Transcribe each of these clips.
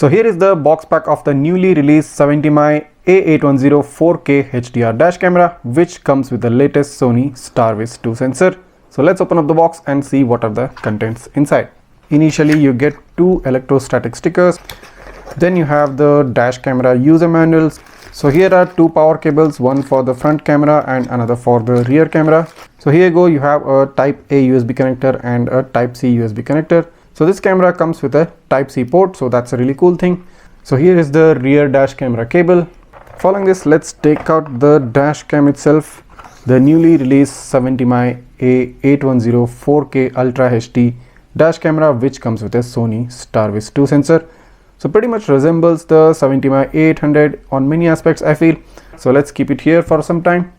So here is the box pack of the newly released 70mai A810 4K HDR dash camera, which comes with the latest Sony starvis 2 sensor. So let's open up the box and see what are the contents inside. Initially you get two electrostatic stickers, then you have the dash camera user manuals. So here are two power cables, one for the front camera and another for the rear camera. So here you go, you have a type A USB connector and a type C USB connector. So this camera comes with a type C port, so that's a really cool thing. So here is the rear dash camera cable. Following this, let's take out the dash cam itself, the newly released 70mai A810 4K Ultra HD dash camera, which comes with a Sony starvis 2 sensor. So pretty much resembles the 70mai A800 on many aspects, I feel. So let's keep it here for some time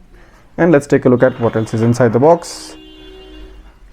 and let's take a look at what else is inside the box.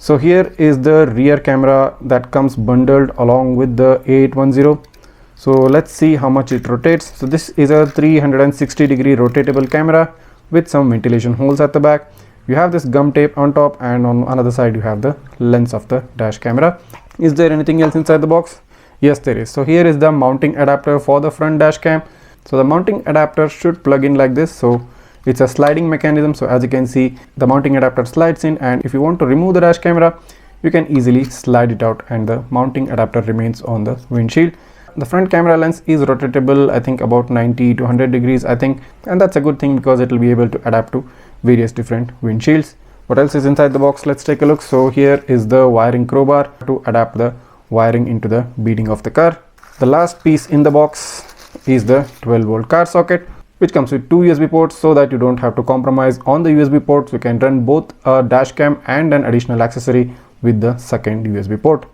So here is the rear camera that comes bundled along with the A810. So let's see how much it rotates. So this is a 360-degree rotatable camera with some ventilation holes at the back. You have this gum tape on top, and on another side you have the lens of the dash camera. Is there anything else inside the box? Yes, there is. So here is the mounting adapter for the front dash cam. So the mounting adapter should plug in like this. So it's a sliding mechanism, so as you can see, the mounting adapter slides in, and if you want to remove the dash camera, you can easily slide it out and the mounting adapter remains on the windshield. The front camera lens is rotatable, I think about 90 to 100 degrees, I think, and that's a good thing because it will be able to adapt to various different windshields. What else is inside the box? Let's take a look. So here is the wiring crowbar to adapt the wiring into the beading of the car. The last piece in the box is the 12-volt car socket, which comes with two USB ports so that you don't have to compromise on the USB ports. You can run both a dash cam and an additional accessory with the second USB port.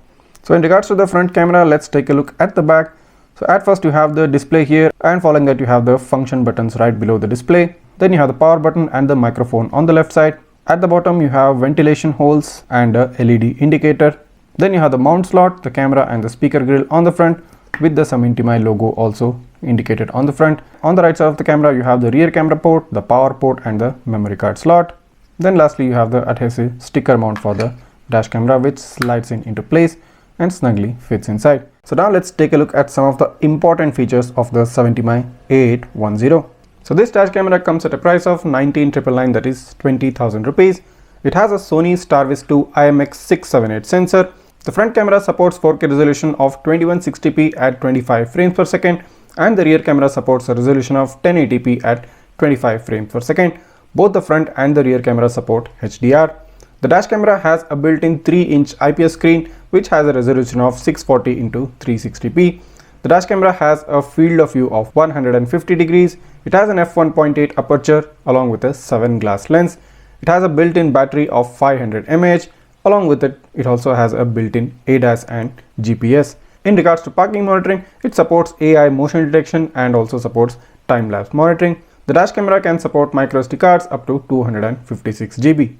So in regards to the front camera, let's take a look at the back. So at first you have the display here, and following that you have the function buttons right below the display. Then you have the power button and the microphone on the left side. At the bottom you have ventilation holes and a LED indicator. Then you have the mount slot, the camera and the speaker grill on the front with the 70mai logo also indicated on the front. On the right side of the camera you have the rear camera port, the power port and the memory card slot. Then lastly you have the adhesive sticker mount for the dash camera, which slides into place and snugly fits inside. So now let's take a look at some of the important features of the 70mai A810. So this dash camera comes at a price of 19,999, that is 20,000 rupees. It has a Sony starvis 2 IMX678 sensor. The front camera supports 4K resolution of 2160p at 25 frames per second, and the rear camera supports a resolution of 1080p at 25 frames per second. Both the front and the rear camera support HDR. The dash camera has a built-in 3-inch IPS screen which has a resolution of 640 x 360p. The dash camera has a field of view of 150 degrees. It has an f1.8 aperture along with a 7 glass lens. It has a built-in battery of 500 mAh. Along with it, it also has a built-in ADAS and GPS. In regards to parking monitoring, it supports AI motion detection and also supports time-lapse monitoring. The dash camera can support micro SD cards up to 256 GB.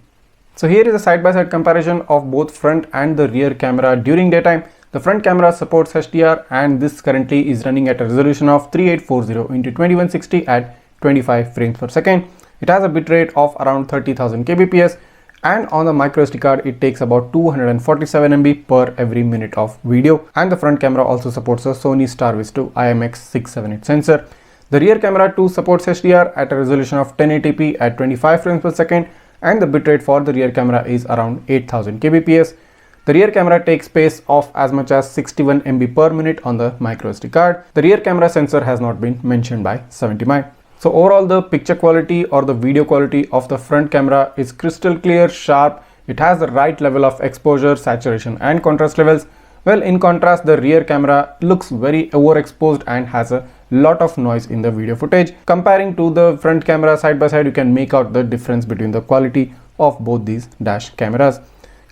So here is a side-by-side comparison of both front and the rear camera during daytime. The front camera supports HDR, and this currently is running at a resolution of 3840 x 2160 at 25 frames per second. It has a bitrate of around 30,000 kbps, and on the micro SD card it takes about 247 MB per every minute of video. And the front camera also supports a Sony starvis 2 IMX678 sensor. The rear camera too supports HDR at a resolution of 1080p at 25 frames per second, and the bitrate for the rear camera is around 8000 kbps. The rear camera takes space of as much as 61 MB per minute on the micro SD card. The rear camera sensor has not been mentioned by 70mai. So overall, the picture quality or the video quality of the front camera is crystal clear, sharp. It has the right level of exposure, saturation and contrast levels. Well, in contrast, the rear camera looks very overexposed and has a lot of noise in the video footage. Comparing to the front camera side by side, you can make out the difference between the quality of both these dash cameras.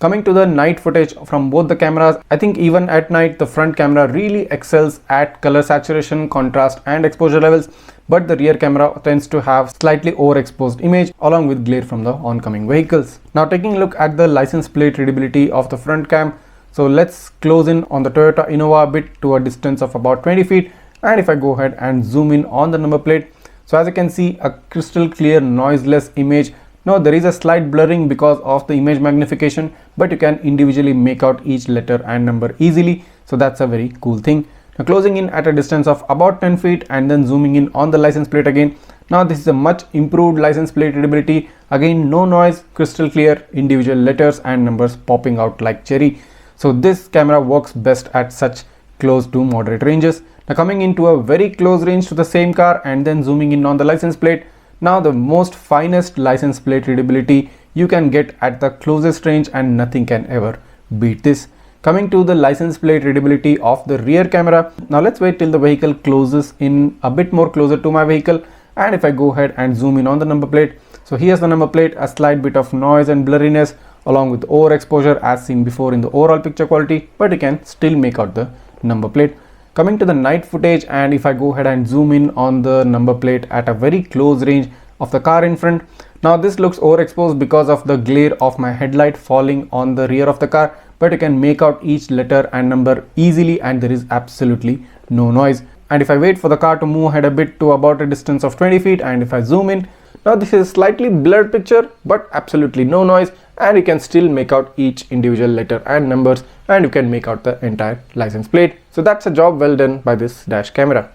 Coming to the night footage from both the cameras, I think even at night the front camera really excels at color saturation, contrast and exposure levels, but the rear camera tends to have slightly overexposed image along with glare from the oncoming vehicles. Now taking a look at the license plate readability of the front cam. So let's close in on the Toyota Innova a bit to a distance of about 20 feet, and if I go ahead and zoom in on the number plate, so as you can see, a crystal clear noiseless image. Now there is a slight blurring because of the image magnification, but you can individually make out each letter and number easily, so that's a very cool thing. Now closing in at a distance of about 10 feet and then zooming in on the license plate again. Now this is a much improved license plate readability. Again, no noise, crystal clear, individual letters and numbers popping out like cherry. So this camera works best at such close to moderate ranges. Now coming into a very close range to the same car and then zooming in on the license plate. Now the most finest license plate readability you can get at the closest range, and nothing can ever beat this. Coming to the license plate readability of the rear camera. Now let's wait till the vehicle closes in a bit more closer to my vehicle, and if I go ahead and zoom in on the number plate. So here's the number plate, a slight bit of noise and blurriness along with overexposure as seen before in the overall picture quality, but you can still make out the number plate. Coming to the night footage, and if I go ahead and zoom in on the number plate at a very close range of the car in front. Now this looks overexposed because of the glare of my headlight falling on the rear of the car, but you can make out each letter and number easily and there is absolutely no noise. And if I wait for the car to move ahead a bit to about a distance of 20 feet and if I zoom in, now this is a slightly blurred picture but absolutely no noise, and you can still make out each individual letter and numbers, and you can make out the entire license plate. So that's a job well done by this dash camera.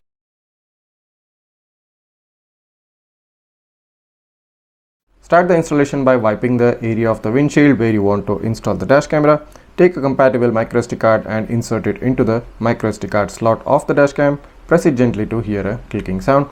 Start the installation by wiping the area of the windshield where you want to install the dash camera. Take a compatible microSD card and insert it into the microSD card slot of the dash cam. Press it gently to hear a clicking sound.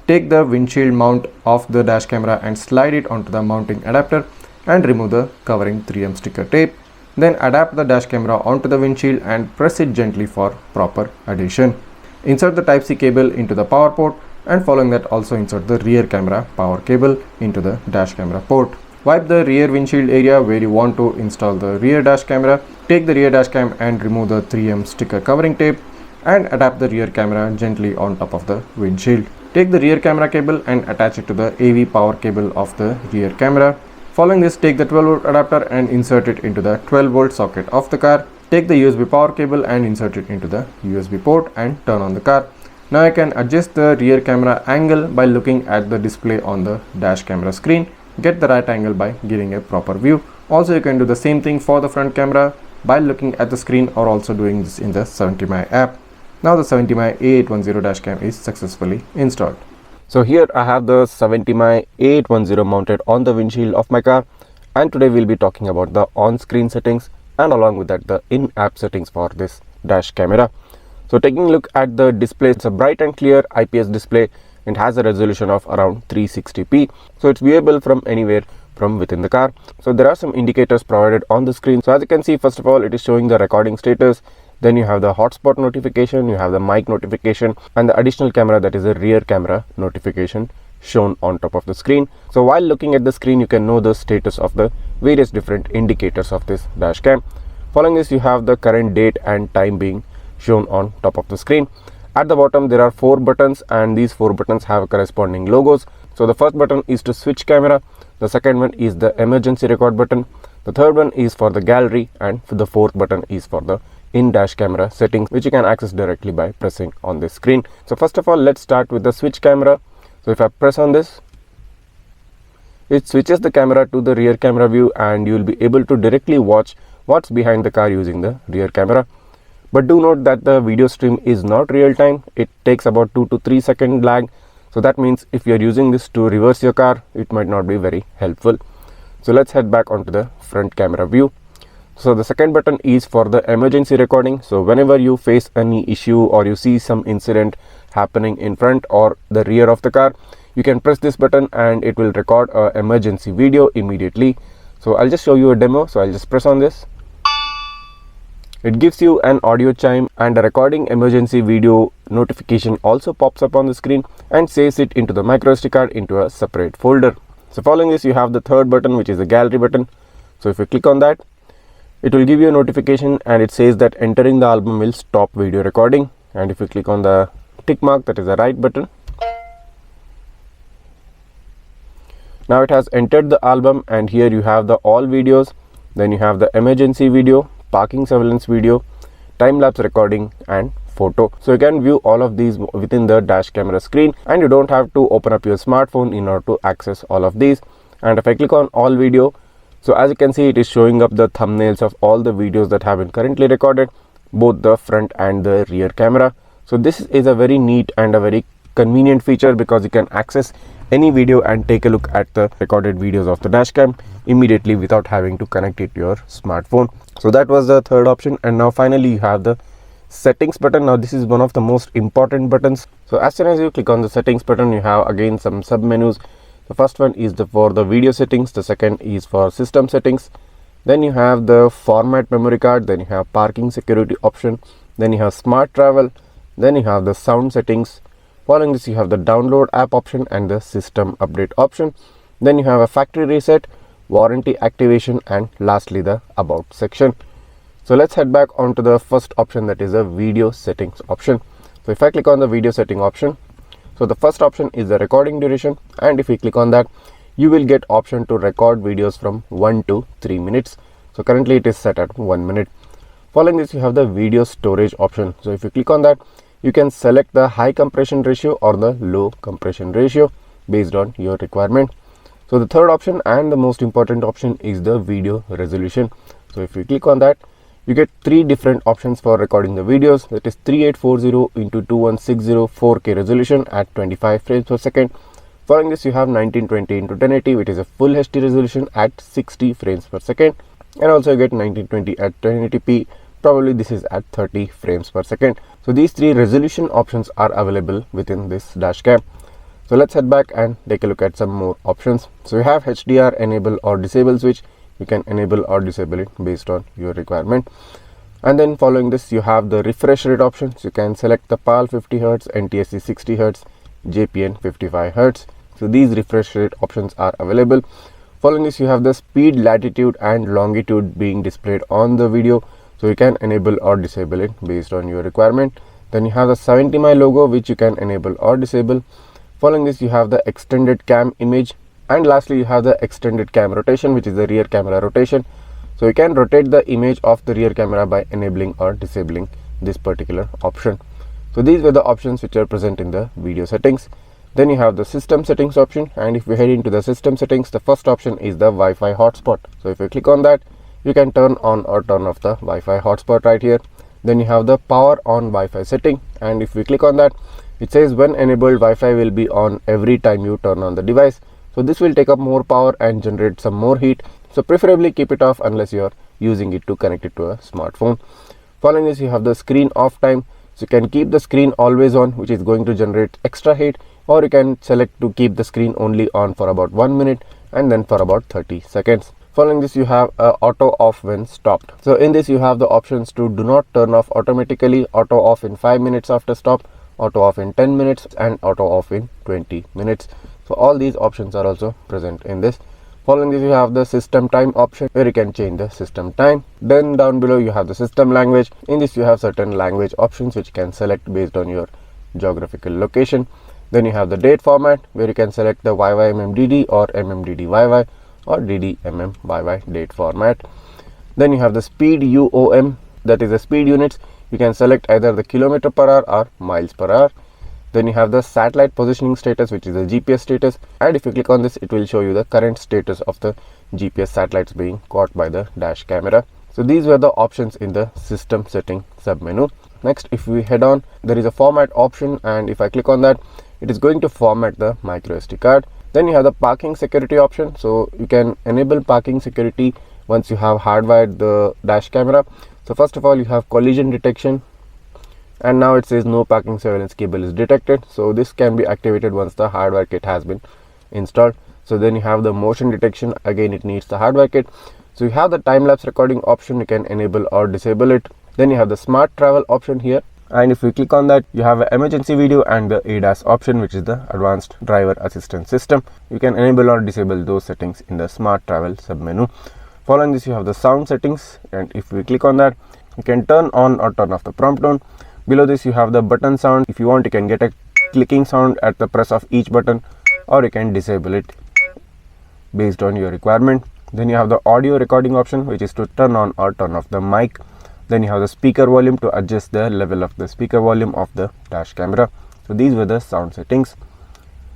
Take the windshield mount of the dash camera and slide it onto the mounting adapter and remove the covering 3M sticker tape. Then adapt the dash camera onto the windshield and press it gently for proper adhesion. Insert the Type-C cable into the power port, and following that also insert the rear camera power cable into the dash camera port. Wipe the rear windshield area where you want to install the rear dash camera. Take the rear dash cam and remove the 3M sticker covering tape and adapt the rear camera gently on top of the windshield. Take the rear camera cable and attach it to the AV power cable of the rear camera. Following this, take the 12-volt adapter and insert it into the 12-volt socket of the car. Take the USB power cable and insert it into the USB port and turn on the car. Now I can adjust the rear camera angle by looking at the display on the dash camera screen. Get the right angle by giving a proper view. Also, you can do the same thing for the front camera by looking at the screen or also doing this in the 70mai app. Now the 70mai A810 dashcam is successfully installed. So here I have the 70mai A810 mounted on the windshield of my car, and today we'll be talking about the on-screen settings and along with that the in-app settings for this dash camera. So taking a look at the display, it's a bright and clear IPS display and has a resolution of around 360p. So it's viewable from anywhere from within the car. So there are some indicators provided on the screen. So as you can see, first of all, it is showing the recording status. Then you have the hotspot notification, you have the mic notification, and the additional camera, that is a rear camera notification shown on top of the screen. So while looking at the screen, you can know the status of the various different indicators of this dash cam. Following this, you have the current date and time being shown on top of the screen. At the bottom, there are 4 buttons, and these 4 buttons have corresponding logos. So the first button is to switch camera, the second one is the emergency record button, the third one is for the gallery, and the fourth button is for the in-dash camera settings, which you can access directly by pressing on this screen. So first of all, let's start with the switch camera. So if I press on this, it switches the camera to the rear camera view, and you will be able to directly watch what's behind the car using the rear camera. But do note that the video stream is not real time. It takes about 2 to 3 second lag. So that means if you're using this to reverse your car, it might not be very helpful. So let's head back onto the front camera view. So the second button is for the emergency recording. So whenever you face any issue or you see some incident happening in front or the rear of the car, you can press this button and it will record an emergency video immediately. So I'll just show you a demo. So I'll just press on this. It gives you an audio chime, and a recording emergency video notification also pops up on the screen and saves it into the microSD card into a separate folder. So following this, you have the third button, which is the gallery button. So if you click on that, it will give you a notification and it says that entering the album will stop video recording. And if you click on the tick mark, that is the right button, now it has entered the album, and here you have the all videos, then you have the emergency video, parking surveillance video, time-lapse recording, and photo. So you can view all of these within the dash camera screen, and you don't have to open up your smartphone in order to access all of these. And if I click on all video, so as you can see, it is showing up the thumbnails of all the videos that have been currently recorded, both the front and the rear camera. So this is a very neat and a very convenient feature because you can access any video and take a look at the recorded videos of the dashcam immediately without having to connect it to your smartphone. So that was the third option. And now finally you have the settings button. Now this is one of the most important buttons. So as soon as you click on the settings button, you have again some sub menus. The first one is for the video settings, the second is for system settings, then you have the format memory card, then you have parking security option, then you have smart travel, then you have the sound settings. Following this you have the download app option and the system update option. Then you have a factory reset, warranty activation, and lastly the about section. So let's head back onto the first option, that is the video settings option. So if I click on the video setting option, so the first option is the recording duration, and if we click on that, you will get option to record videos from 1 to 3 minutes. So currently it is set at 1 minute. Following this you have the video storage option. So if you click on that, you can select the high compression ratio or the low compression ratio based on your requirement. So the third option and the most important option is the video resolution. So if you click on that, you get three different options for recording the videos, that is 3840 into 2160 4K resolution at 25 frames per second. Following this you have 1920 into 1080, which is a full HD resolution at 60 frames per second, and also you get 1920 at 1080p, probably this is at 30 frames per second. So these three resolution options are available within this dashcam. So let's head back and take a look at some more options. So you have HDR enable or disable switch. You can enable or disable it based on your requirement. And then following this you have the refresh rate options. You can select the PAL 50 Hz, NTSC 60 Hz, JPN 55 Hz. So these refresh rate options are available. Following this you have the speed, latitude and longitude being displayed on the video. So you can enable or disable it based on your requirement. Then you have the 70mai logo, which you can enable or disable. Following this you have the extended cam image, and lastly you have the extended cam rotation, which is the rear camera rotation. So you can rotate the image of the rear camera by enabling or disabling this particular option. So these were the options which are present in the video settings. Then you have the system settings option, and if we head into the system settings, the first option is the Wi-Fi hotspot. So if you click on that, you can turn on or turn off the Wi-Fi hotspot right here. Then you have the power on Wi-Fi setting, and if we click on that, it says when enabled Wi-Fi will be on every time you turn on the device. So this will take up more power and generate some more heat. So preferably keep it off unless you are using it to connect it to a smartphone. Following this you have the screen off time. So you can keep the screen always on, which is going to generate extra heat, or you can select to keep the screen only on for about 1 minute and then for about 30 seconds. Following this you have auto off when stopped. So in this you have the options to do not turn off automatically, auto off in 5 minutes after stop, auto off in 10 minutes and auto off in 20 minutes. So all these options are also present in this. Following this you have the system time option, where you can change the system time. Then down below you have the system language. In this you have certain language options which you can select based on your geographical location. Then you have the date format, where you can select the YYMMDD or MMDD-YY or DD-MM-YY date format. Then you have the speed UOM, that is the speed units. You can select either the kilometer per hour or miles per hour. Then you have the satellite positioning status, which is the GPS status, and if you click on this, it will show you the current status of the GPS satellites being caught by the dash camera. So these were the options in the system setting sub menu. Next, if we head on, there is a format option, and if I click on that, it is going to format the micro SD card. Then you have the parking security option. So you can enable parking security once you have hardwired the dash camera. So first of all you have collision detection, and now it says no parking surveillance cable is detected. So this can be activated once the hardware kit has been installed. So then you have the motion detection, again it needs the hardware kit. So you have the time-lapse recording option, you can enable or disable it. Then you have the smart travel option here, and if we click on that, you have an emergency video and the ADAS option, which is the advanced driver assistance system. You can enable or disable those settings in the smart travel sub menu. Following this you have the sound settings, and if we click on that, you can turn on or turn off the prompt tone. Below this you have the button sound. If you want, you can get a clicking sound at the press of each button, or you can disable it based on your requirement. Then you have the audio recording option, which is to turn on or turn off the mic. Then you have the speaker volume to adjust the level of the speaker volume of the dash camera. So these were the sound settings.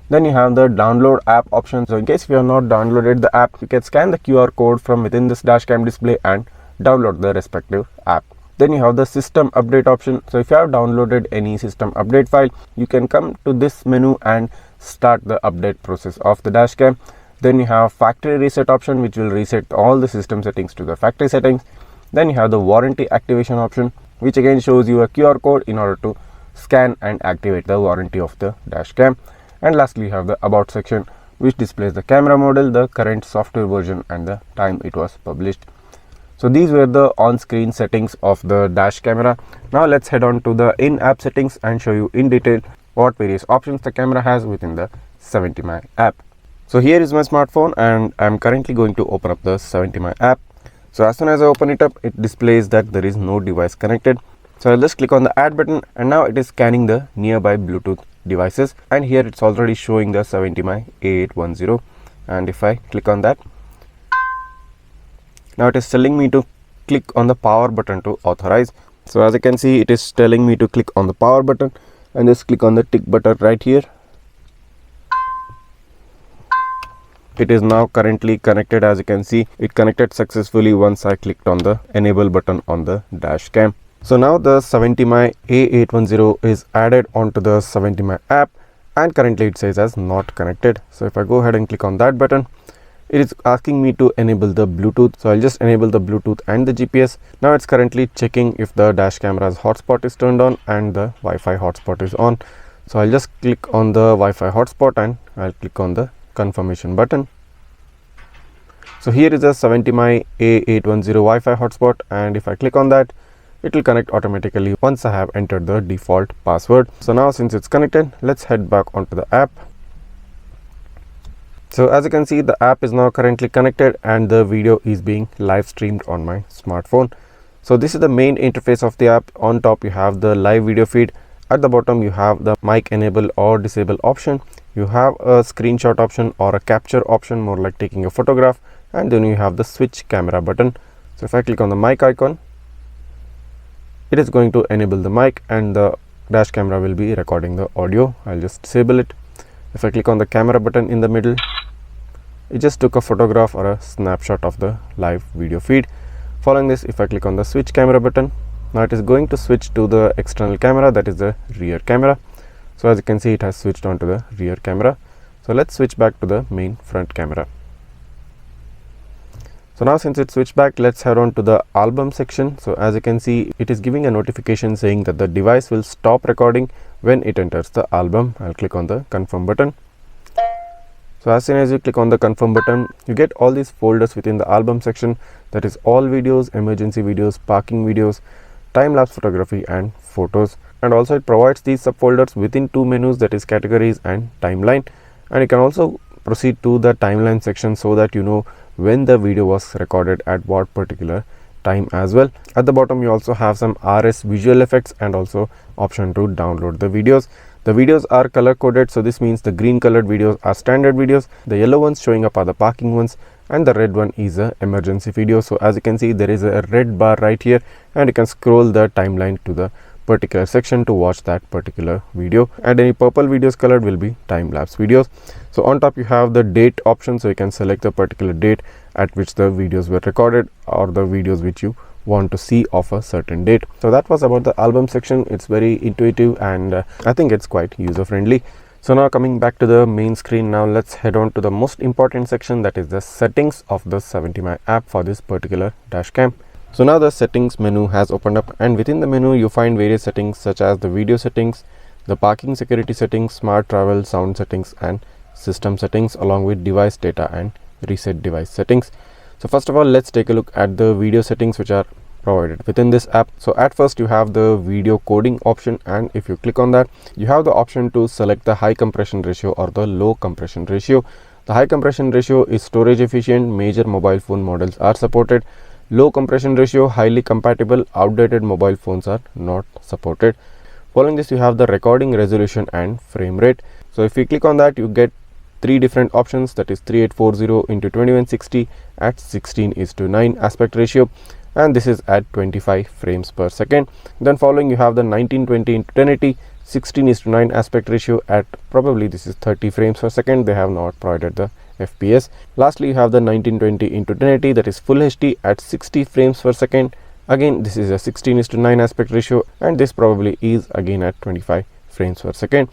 Then you have the download app option. So in case you have not downloaded the app, you can scan the QR code from within this dashcam display and download the respective app. Then you have the system update option. So if you have downloaded any system update file, you can come to this menu and start the update process of the dash cam. Then you have factory reset option, which will reset all the system settings to the factory settings. Then you have the warranty activation option, which again shows you a QR code in order to scan and activate the warranty of the dash cam. And lastly, you have the about section, which displays the camera model, the current software version and the time it was published. So these were the on-screen settings of the dash camera. Now let's head on to the in-app settings and show you in detail what various options the camera has within the 70mai app. So here is my smartphone and I'm currently going to open up the 70mai app. So as soon as I open it up, it displays that there is no device connected. So I'll just click on the add button and now it is scanning the nearby Bluetooth devices, and here it's already showing the 70mai A810. And if I click on that, now it is telling me to click on the power button to authorize. So as you can see, it is telling me to click on the power button and just click on the tick button right here. It is now currently connected. As you can see, it connected successfully once I clicked on the enable button on the dash cam. So now the 70mai A810 is added onto the 70mai app, and currently it says as not connected. So if I go ahead and click on that button, it is asking me to enable the Bluetooth. So I'll just enable the Bluetooth and the GPS. Now it's currently checking if the dash camera's hotspot is turned on and the Wi-Fi hotspot is on. So I'll just click on the Wi-Fi hotspot and I'll click on the confirmation button. So here is a 70mai A810 Wi-Fi hotspot, and if I click on that, it will connect automatically once I have entered the default password. So now since it's connected, let's head back onto the app. So as you can see, the app is now currently connected and the video is being live streamed on my smartphone. So this is the main interface of the app. On top you have the live video feed. At the bottom you have the mic enable or disable option. You have a screenshot option or a capture option, more like taking a photograph, and then you have the switch camera button. So if I click on the mic icon, it is going to enable the mic and the dash camera will be recording the audio. I'll just disable it. If I click on the camera button in the middle, it just took a photograph or a snapshot of the live video feed. Following this, if I click on the switch camera button, now it is going to switch to the external camera, that is the rear camera. So as you can see, it has switched on to the rear camera. So let's switch back to the main front camera. So now since it switched back, let's head on to the album section. So as you can see, it is giving a notification saying that the device will stop recording when it enters the album. I'll click on the confirm button. So as soon as you click on the confirm button, you get all these folders within the album section, that is all videos, emergency videos, parking videos, time-lapse photography and photos. And also it provides these subfolders within two menus, that is categories and timeline. And you can also proceed to the timeline section so that you know when the video was recorded at what particular time as well. At the bottom you also have some RS visual effects and also option to download the videos. The videos are color coded, so this means the green colored videos are standard videos, the yellow ones showing up are the parking ones, and the red one is a emergency video. So as you can see, there is a red bar right here and you can scroll the timeline to the particular section to watch that particular video, and any purple videos colored will be time-lapse videos. So on top you have the date option, so you can select the particular date at which the videos were recorded or the videos which you want to see of a certain date. So that was about the album section. It's very intuitive and I think it's quite user friendly. So now coming back to the main screen, now let's head on to the most important section, that is the settings of the 70mai app for this particular dash cam. So now the settings menu has opened up, and within the menu you find various settings such as the video settings, the parking security settings, smart travel, sound settings and system settings, along with device data and reset device settings. So first of all, let's take a look at the video settings which are provided within this app. So at first you have the video coding option, and if you click on that, you have the option to select the high compression ratio or the low compression ratio. The high compression ratio is storage efficient, major mobile phone models are supported. Low compression ratio, highly compatible, outdated mobile phones are not supported. Following this, you have the recording resolution and frame rate. So if you click on that, you get three different options, that is 3840 into 2160 at 16:9 aspect ratio, and this is at 25 frames per second. Then following you have the 1920 into 1080 16:9 aspect ratio at probably this is 30 frames per second. They have not provided the FPS. Lastly, you have the 1920 into 1080, that is full HD at 60 frames per second, Again, this is a 16:9 aspect ratio, and this probably is again at 25 frames per second.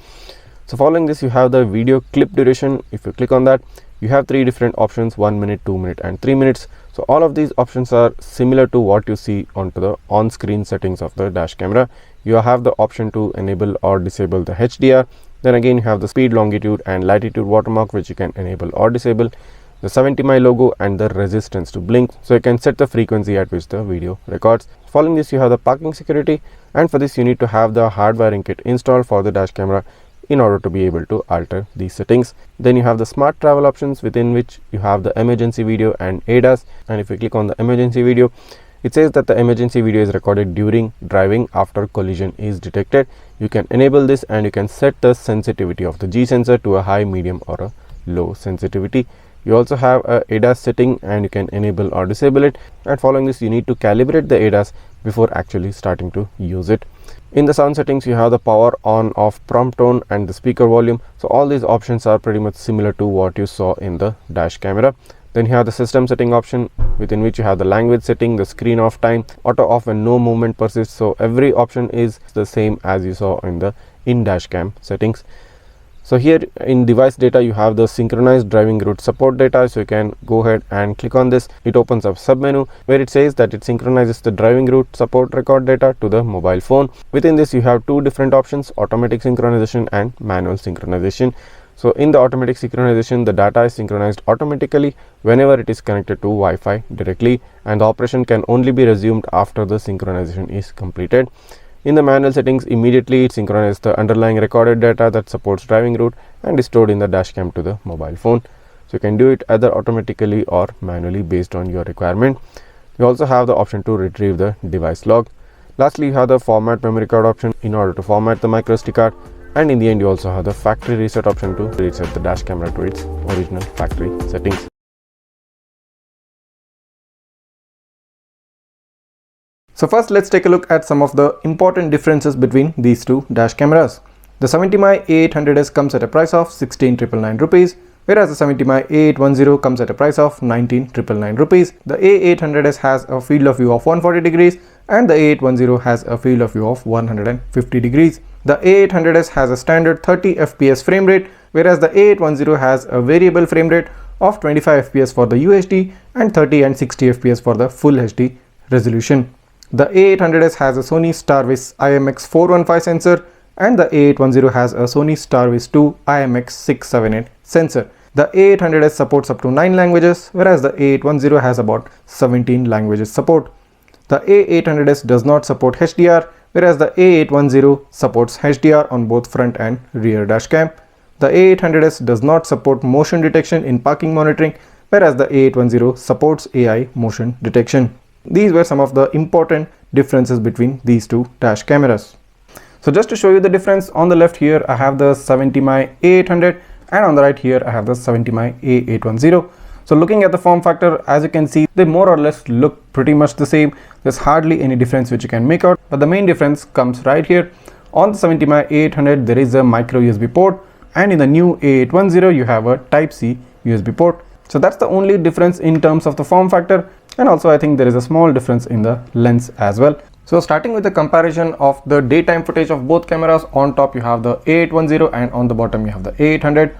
So following this, you have the video clip duration. If you click on that, you have 3 different options: 1 minute, 2 minute and 3 minutes. So all of these options are similar to what you see onto the on-screen settings of the dash camera. You have the option to enable or disable the HDR. Then again, you have the speed, longitude and latitude watermark, which you can enable or disable, the 70mai logo and the resistance to blink, so you can set the frequency at which the video records. Following this, you have the parking security, and for this you need to have the hard wiring kit installed for the dash camera in order to be able to alter these settings. Then you have the smart travel options, within which you have the emergency video and ADAS. And if you click on the emergency video, it says that the emergency video is recorded during driving after collision is detected. You can enable this, and you can set the sensitivity of the G sensor to a high, medium or a low sensitivity. You also have a ADAS setting, and you can enable or disable it. And following this, you need to calibrate the ADAS before actually starting to use it. In the sound settings, you have the power on off prompt tone and the speaker volume. So all these options are pretty much similar to what you saw in the dash camera. Then you have the system setting option, within which you have the language setting, the screen off time, auto off when no movement persists. So every option is the same as you saw in the dash cam settings. So here in device data, you have the synchronized driving route support data. So you can go ahead and click on this. It opens up submenu where it says that it synchronizes the driving route support record data to the mobile phone. Within this, you have 2 different options: automatic synchronization and manual synchronization. So in the automatic synchronization, the data is synchronized automatically whenever it is connected to Wi-Fi directly, and the operation can only be resumed after the synchronization is completed. In the manual settings, immediately it synchronizes the underlying recorded data that supports driving route and is stored in the dashcam to the mobile phone. So you can do it either automatically or manually based on your requirement. You also have the option to retrieve the device log. Lastly, you have the format memory card option in order to format the microSD card. And in the end, you also have the factory reset option to reset the dash camera to its original factory settings. So first, let's take a look at some of the important differences between these two dash cameras. The 70mai A810 comes at a price of 16,999 rupees, whereas the 70mai A810 comes at a price of 19,999 rupees. The A810 has a field of view of 140 degrees and the A810 has a field of view of 150 degrees. The A810 has a standard 30 fps frame rate, whereas the A810 has a variable frame rate of 25 fps for the UHD and 30 and 60 fps for the full HD resolution. The A810 has a Sony starvis IMX415 sensor, and the A810 has a Sony starvis 2 IMX678 sensor. The A810 supports up to 9 languages, whereas the A810 has about 17 languages support. The A810 does not support HDR, whereas the A810 supports HDR on both front and rear dashcam. The A810 does not support motion detection in parking monitoring, whereas the A810 supports AI motion detection. These were some of the important differences between these two dash cameras. So just to show you the difference, on the left here I have the 70mai A800 and on the right here I have the 70mai A810. So looking at the form factor, as you can see, they more or less look pretty much the same. There's hardly any difference which you can make out, but the main difference comes right here. On the 70mai A800 there is a micro USB port, and in the new A810 you have a Type-C USB port. So that's the only difference in terms of the form factor, and also I think there is a small difference in the lens as well. So starting with the comparison of the daytime footage of both cameras, on top you have the A810 and on the bottom you have the A800.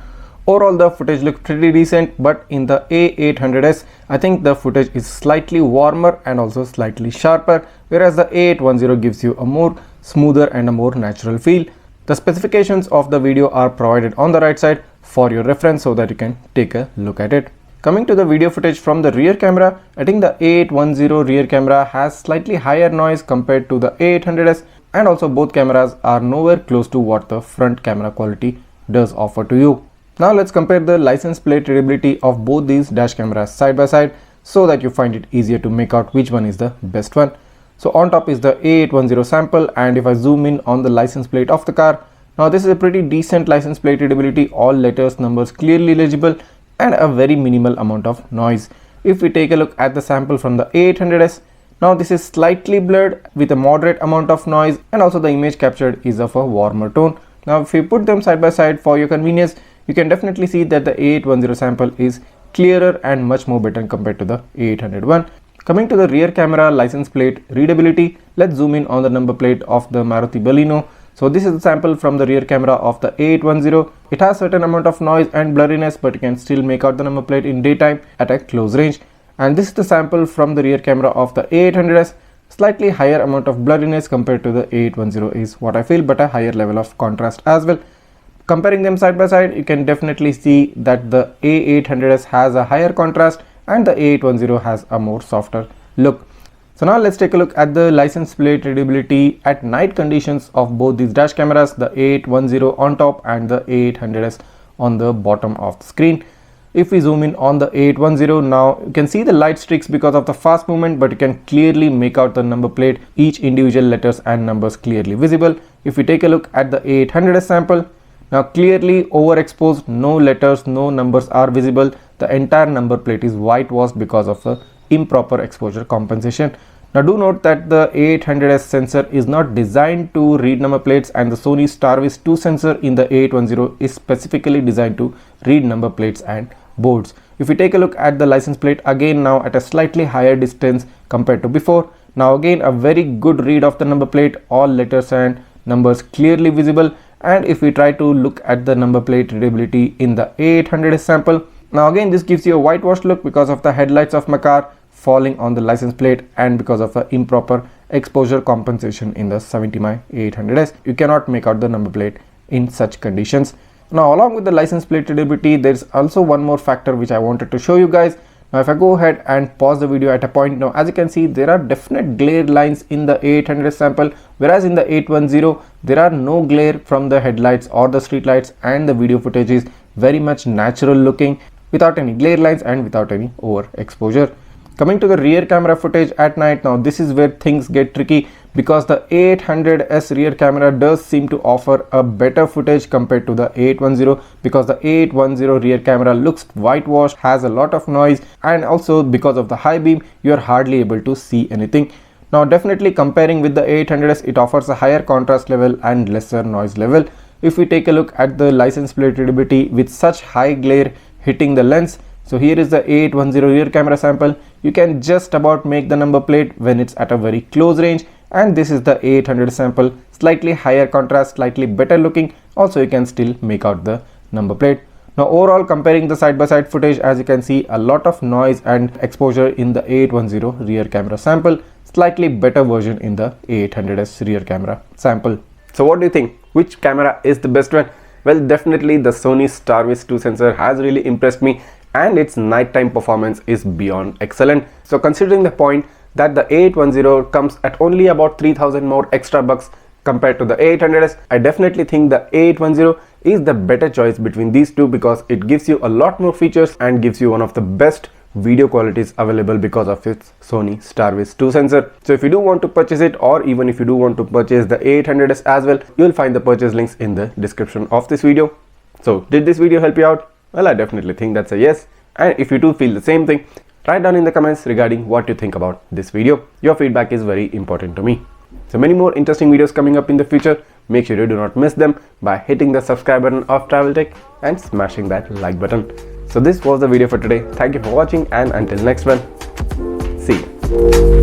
Overall the footage looks pretty decent, but in the A800s I think the footage is slightly warmer and also slightly sharper, whereas the A810 gives you a more smoother and a more natural feel. The specifications of the video are provided on the right side for your reference so that you can take a look at it. Coming to the video footage from the rear camera, I think the A810 rear camera has slightly higher noise compared to the A800s, and also both cameras are nowhere close to what the front camera quality does offer to you. Now let's compare the license plate readability of both these dash cameras side by side so that you find it easier to make out which one is the best one. So on top is the A810 sample, and if I zoom in on the license plate of the car, now this is a pretty decent license plate readability, all letters, numbers clearly legible, and a very minimal amount of noise. If we take a look at the sample from the A800s, now this is slightly blurred with a moderate amount of noise, and also the image captured is of a warmer tone. Now if we put them side by side for your convenience, you can definitely see that the A810 sample is clearer and much more better compared to the A800 one. Coming to the rear camera license plate readability, let's zoom in on the number plate of the Maruti Baleno. So this is a sample from the rear camera of the A810. It has certain amount of noise and blurriness, but you can still make out the number plate in daytime at a close range. And this is the sample from the rear camera of the A800s. Slightly higher amount of blurriness compared to the A810 is what I feel, but a higher level of contrast as well. Comparing them side by side, you can definitely see that the A800s has a higher contrast and the A810 has a more softer look. So now let's take a look at the license plate readability at night conditions of both these dash cameras, the A810 on top and the A800s on the bottom of the screen. If we zoom in on the A810, now you can see the light streaks because of the fast movement, but you can clearly make out the number plate, each individual letters and numbers clearly visible. If we take a look at the A800s sample, now clearly overexposed, no letters, no numbers are visible. The entire number plate is whitewashed because of the improper exposure compensation. Now do note that the A800s sensor is not designed to read number plates, and the Sony starvis 2 sensor in the A810 is specifically designed to read number plates and boards. If we take a look at the license plate again, now at a slightly higher distance compared to before, now again a very good read of the number plate, all letters and numbers clearly visible. And if we try to look at the number plate readability in the A800s sample, now again this gives you a whitewashed look because of the headlights of my car falling on the license plate and because of the improper exposure compensation in the 70mai A800s. You cannot make out the number plate in such conditions. Now along with the license plate readability, there's also one more factor which I wanted to show you guys. Now if I go ahead and pause the video at a point, now as you can see there are definite glare lines in the A800 sample, whereas in the A810 there are no glare from the headlights or the street lights, and the video footage is very much natural looking without any glare lines and without any overexposure. Coming to the rear camera footage at night, now this is where things get tricky because the A800s rear camera does seem to offer a better footage compared to the A810, because the A810 rear camera looks whitewashed, has a lot of noise, and also because of the high beam you are hardly able to see anything. Now definitely comparing with the A800s, it offers a higher contrast level and lesser noise level. If we take a look at the license plate readability with such high glare hitting the lens, so here is the A810 rear camera sample. You can just about make the number plate when it's at a very close range, and this is the A800 sample, slightly higher contrast, slightly better looking. Also you can still make out the number plate. Now overall, comparing the side by side footage, as you can see a lot of noise and exposure in the A810 rear camera sample, slightly better version in the A800s rear camera sample. So what do you think? Which camera is the best one? Well, definitely the Sony starvis 2 sensor has really impressed me, and its nighttime performance is beyond excellent. So considering the point that the A810 comes at only about 3000 more extra bucks compared to the A800s, I definitely think the A810 is the better choice between these two, because it gives you a lot more features and gives you one of the best video qualities available because of its Sony starvis 2 sensor. So if you do want to purchase it, or even if you do want to purchase the A800s as well, you'll find the purchase links in the description of this video. So did this video help you out? Well, I definitely think that's a yes. And if you do feel the same thing, write down in the comments regarding what you think about this video. Your feedback is very important to me. So many more interesting videos coming up in the future. Make sure you do not miss them by hitting the subscribe button of Travel Tech and smashing that like button. So this was the video for today. Thank you for watching, and until next one, see you.